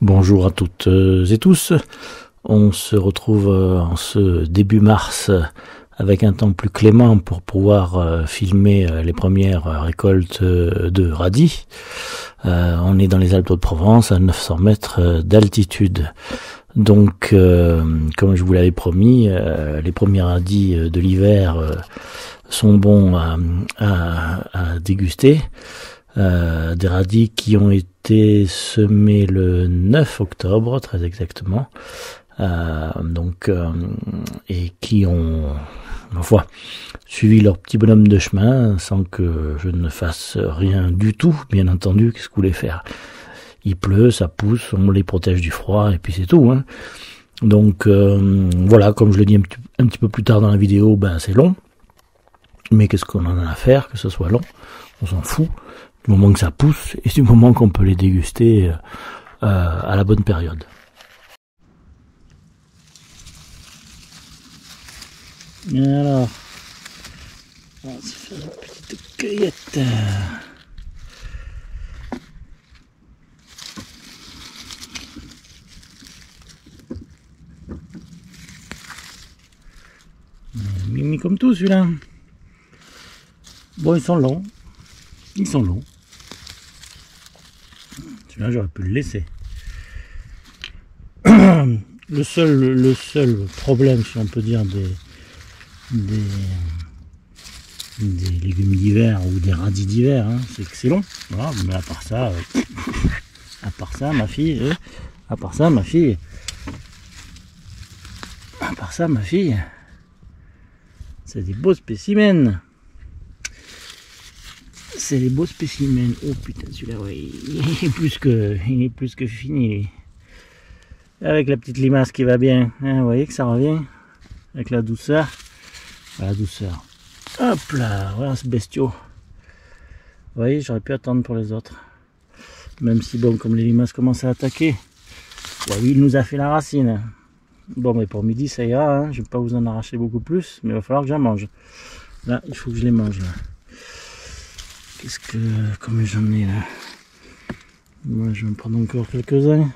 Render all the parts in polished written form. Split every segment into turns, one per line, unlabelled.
Bonjour à toutes et tous. On se retrouve en ce début mars avec un temps plus clément pour pouvoir filmer les premières récoltes de radis. On est dans les Alpes de Provence à 900 mètres d'altitude. Donc, comme je vous l'avais promis, les premiers radis de l'hiver sont bons à déguster. Des radis qui ont été semés le 9 octobre, très exactement, et qui ont, ma foi, suivi leur petit bonhomme de chemin sans que je ne fasse rien du tout, bien entendu. Qu'est-ce que vous voulez faire? Il pleut, ça pousse, on les protège du froid et puis c'est tout, hein. Donc voilà, comme je le dis un petit peu plus tard dans la vidéo, c'est long, mais qu'est-ce qu'on en a à faire que ce soit long? On s'en fout du moment que ça pousse et du moment qu'on peut les déguster à la bonne période. Alors, on va se faire une petite cueillette. Mimi comme tout celui-là. Bon, ils sont longs. Ils sont longs. Celui-là, j'aurais pu le laisser. Le seul problème, si on peut dire, des légumes d'hiver ou des radis d'hiver, hein, c'est que c'est long. Voilà, mais à part ça, ma fille, c'est des beaux spécimens. C'est des beaux spécimens. Oh putain, celui-là, ouais, il est plus que fini. Avec la petite limace qui va bien. Hein, vous voyez que ça revient. Avec la douceur. La douceur. Hop là, voilà ce bestiau. Vous voyez, j'aurais pu attendre pour les autres. Même si, bon, comme les limaces commencent à attaquer. Ouais, oui, il nous a fait la racine. Bon, mais pour midi, ça ira. Hein. Je ne vais pas vous en arracher beaucoup plus. Mais il va falloir que j'en mange. Là, il faut que je les mange. Là. Combien j'en ai là? Moi, je vais en prendre encore quelques-uns.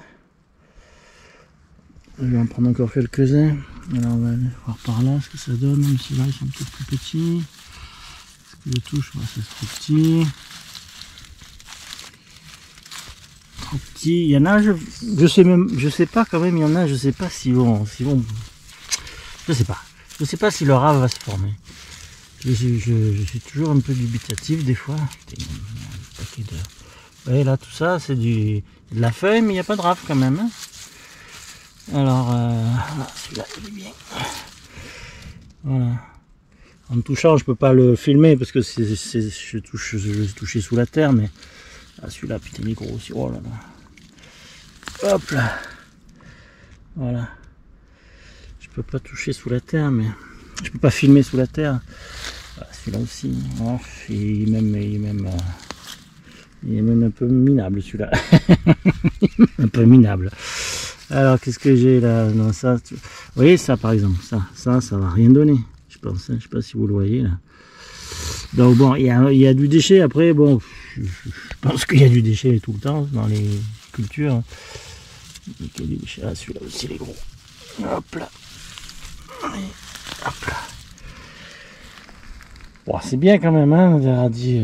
Alors, on va aller voir par là ce que ça donne. Même si là, ils sont peut-être plus petits. Est-ce que je touche? Ouais, c'est trop petit. Trop petit. Il y en a, je sais pas quand même, il y en a, je sais pas si vont. Je sais pas si leur rave va se former. Je suis toujours un peu dubitatif des fois. Ouais, là, tout ça, c'est de la feuille, mais il n'y a pas de rave quand même. Hein. Alors, celui-là, il est bien. Voilà. En touchant, je peux pas le filmer parce que je touchais sous la terre, mais celui-là, putain, il est gros aussi. Oh là là. Hop là. Voilà. Je peux pas toucher sous la terre, mais je peux pas filmer sous la terre. Celui-là aussi. Oh, il est même un peu minable celui-là. Un peu minable. Alors qu'est-ce que j'ai là? Non, ça, vous voyez ça par exemple, ça va rien donner, je pense, hein. Je sais pas si vous le voyez là. Donc bon, il y a du déchet après, bon, je pense qu'il y a du déchet tout le temps dans les cultures. Hein. Il y a du déchet, là, celui-là aussi il est gros. Hop là. Hop là. Bon, c'est bien quand même, hein, des radis,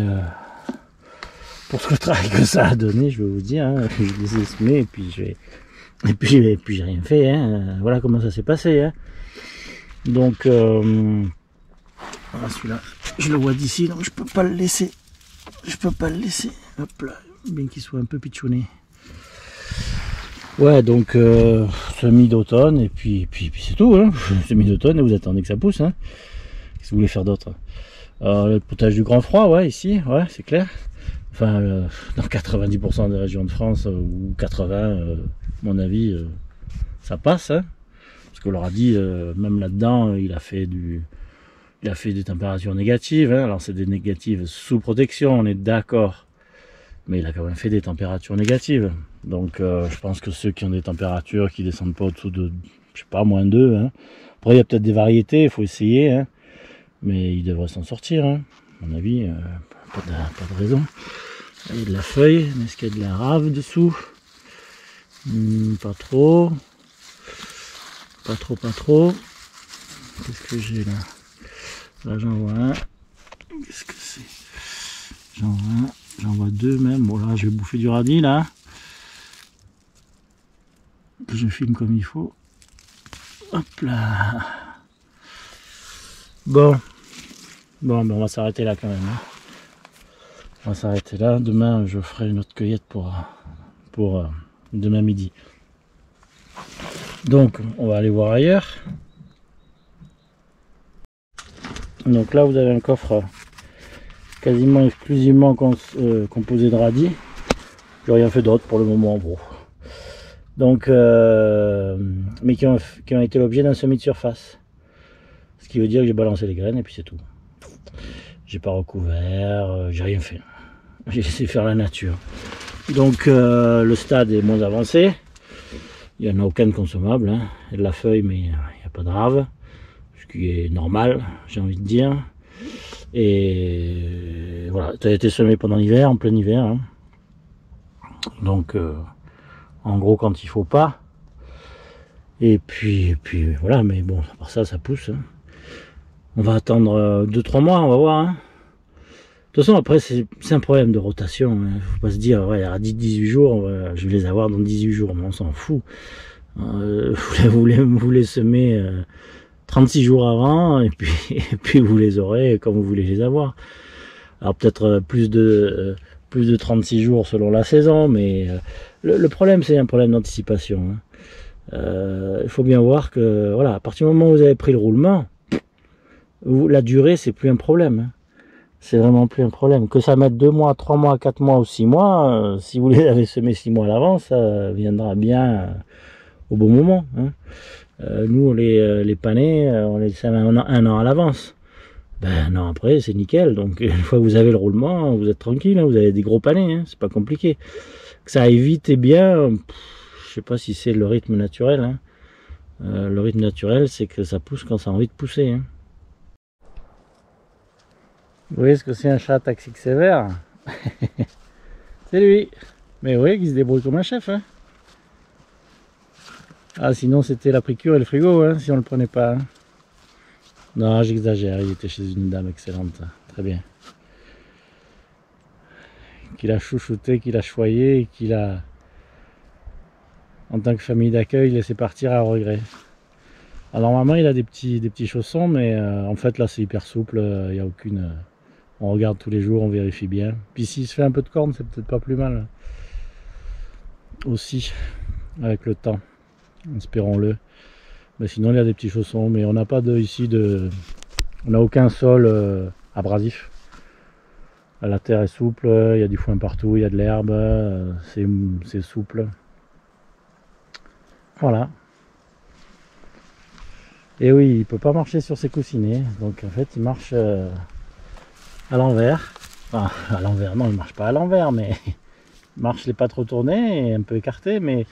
pour ce que le travail que ça a donné, je vais vous dire, hein, je les ai semés et puis j'ai rien fait, hein. Voilà comment ça s'est passé, hein. Donc voilà, celui-là, je le vois d'ici, donc je peux pas le laisser. Hop là, bien qu'il soit un peu pitchouné. Ouais, donc semis d'automne et puis c'est tout, hein. Semis d'automne et vous attendez que ça pousse, hein. Qu'est-ce que vous voulez faire d'autre? Le potage du grand froid, ouais, ici, ouais, c'est clair. Enfin, dans 90% des régions de France, ou 80%, à mon avis, ça passe, hein. Parce qu'on leur a dit, même là-dedans, il a fait des températures négatives, hein. Alors c'est des négatives sous protection, on est d'accord. Mais il a quand même fait des températures négatives. Donc je pense que ceux qui ont des températures qui descendent pas au-dessous de, je sais pas, moins 2, hein. Après il y a peut-être des variétés, il faut essayer, hein. Mais il devrait s'en sortir, hein. À mon avis, pas de raison. Il y a de la feuille, mais est-ce qu'il y a de la rave dessous? Pas trop. Pas trop. Qu'est-ce que j'ai là? Là j'en vois un. Qu'est-ce que c'est? J'en vois un. J'en vois deux même. Bon là je vais bouffer du radis là. Que je filme comme il faut. Hop là. Bon. Bon, ben on va s'arrêter là quand même. Hein. On va s'arrêter là. Demain je ferai une autre cueillette pour demain midi. Donc on va aller voir ailleurs. Donc là vous avez un coffre quasiment exclusivement composé de radis. J'ai rien fait d'autre pour le moment. Bon. Donc mais qui ont été l'objet d'un semis de surface. Ce qui veut dire que j'ai balancé les graines et puis c'est tout. J'ai pas recouvert, j'ai rien fait. J'ai laissé faire la nature. Donc le stade est moins avancé. Il n'y en a aucun de consommable. Hein. Il y a de la feuille, mais il n'y a pas de rave. Ce qui est normal, j'ai envie de dire. Et voilà, ça a été semé pendant l'hiver, en plein hiver. Hein. Donc en gros quand il faut pas. Et puis voilà, mais bon, à part ça, ça pousse. Hein. On va attendre 2-3 mois, on va voir. Hein. De toute façon, après, c'est un problème de rotation. Hein. Faut pas se dire, ouais, il y aura 18 jours, je vais les avoir dans 18 jours. Mais on s'en fout. Vous les semez 36 jours avant, et puis vous les aurez quand vous voulez les avoir. Alors peut-être plus de 36 jours selon la saison, mais le problème, c'est un problème d'anticipation. Hein. Il faut bien voir que, voilà, à partir du moment où vous avez pris le roulement, la durée, c'est plus un problème. Hein. C'est vraiment plus un problème. Que ça mette 2 mois, 3 mois, 4 mois ou 6 mois, si vous les avez semés 6 mois à l'avance, ça viendra bien au bon moment. Hein. Nous, les panais, on les sème un an à l'avance. Ben, un an après, c'est nickel. Donc, une fois que vous avez le roulement, vous êtes tranquille. Hein. Vous avez des gros panais, hein. C'est pas compliqué. Que ça aille vite et bien, je sais pas si c'est le rythme naturel. Hein. Le rythme naturel, c'est que ça pousse quand ça a envie de pousser. Hein. Vous voyez ce que c'est un chat taxique sévère? C'est lui. Mais oui, il se débrouille comme un chef. Hein. Ah, sinon c'était la précure et le frigo, hein, si on le prenait pas. Hein. Non, j'exagère, il était chez une dame excellente. Très bien. Qu'il a chouchouté, qu'il a choyé et qu'il a, en tant que famille d'accueil, laissé partir à regret. Alors normalement il a des petits chaussons, mais en fait là c'est hyper souple, il n'y a aucune... On regarde tous les jours, on vérifie bien. Puis s'il se fait un peu de corne, c'est peut-être pas plus mal. Aussi, avec le temps. Espérons-le. Mais sinon, il y a des petits chaussons. Mais on n'a pas ici de... On n'a aucun sol abrasif. La terre est souple, il y a du foin partout, il y a de l'herbe. C'est souple. Voilà. Et oui, il ne peut pas marcher sur ses coussinets. Donc en fait, il marche... à l'envers, enfin à l'envers, non il marche pas à l'envers, mais il marche les pattes retournées et un peu écartées, mais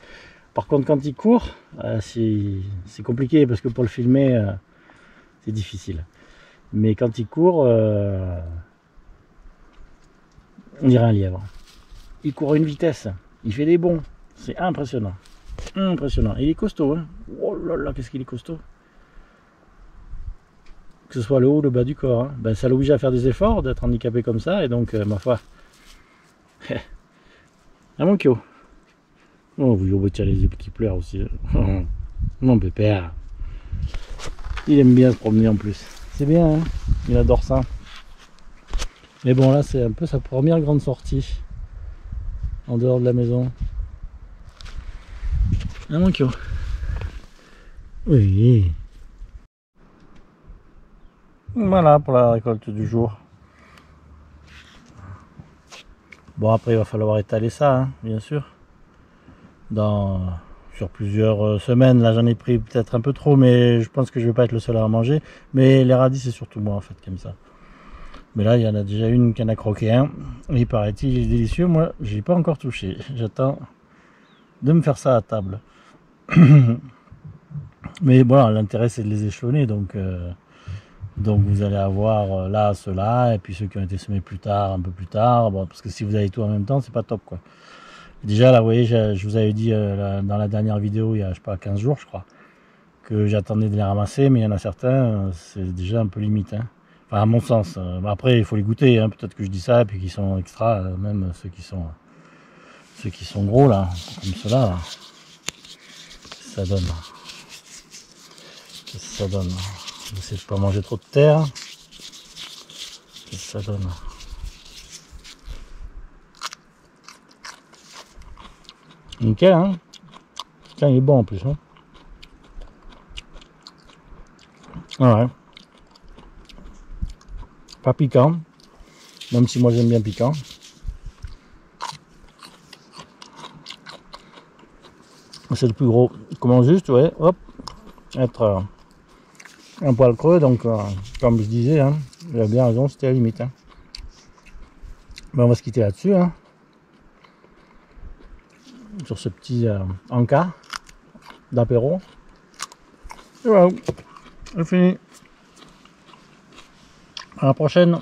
par contre quand il court, c'est compliqué parce que pour le filmer c'est difficile, mais quand il court on dirait un lièvre, il court à une vitesse, il fait des bonds, c'est impressionnant, impressionnant, il est costaud, hein. Oh là là, qu'est-ce qu'il est costaud. Que ce soit le haut ou le bas du corps, hein. Ben, ça l'oblige à faire des efforts d'être handicapé comme ça, et donc ma foi. Ah mon Kyo. Oh oui, tiens les yeux qui pleurent aussi. Oh, mon pépère. Il aime bien se promener en plus. C'est bien, hein, il adore ça. Mais bon là c'est un peu sa première grande sortie en dehors de la maison. Ah mon Kyo. Oui. Voilà pour la récolte du jour. Bon après il va falloir étaler ça, hein, bien sûr. Sur plusieurs semaines, là j'en ai pris peut-être un peu trop, mais je pense que je vais pas être le seul à en manger. Mais les radis c'est surtout moi en fait comme ça. Mais là il y en a déjà une qui en a croqué un. Il paraît-il il est délicieux, moi j'ai pas encore touché. J'attends de me faire ça à table. Mais bon l'intérêt c'est de les échelonner, donc vous allez avoir là ceux-là et puis ceux qui ont été semés plus tard, un peu plus tard, bon, parce que si vous avez tout en même temps c'est pas top quoi. Déjà là, vous voyez, je vous avais dit dans la dernière vidéo, il y a je sais pas 15 jours je crois, que j'attendais de les ramasser, mais il y en a certains, c'est déjà un peu limite. Hein. Enfin à mon sens. Après il faut les goûter, hein. Peut-être que je dis ça, et puis qu'ils sont extra, même ceux qui sont gros là, comme ceux-là. Là. Ça donne. Qu'est-ce que ça donne? J'essaie de pas manger trop de terre. Qu'est-ce que ça donne? Nickel, hein? Tiens, il est bon en plus, hein? Ouais. Pas piquant, même si moi j'aime bien piquant. C'est le plus gros. Comment juste, ouais, hop, être un poil creux, donc comme je disais, hein, j'avais bien raison, c'était la limite. Hein. Ben, on va se quitter là-dessus, hein, sur ce petit encas d'apéro. Et voilà, c'est fini. À la prochaine.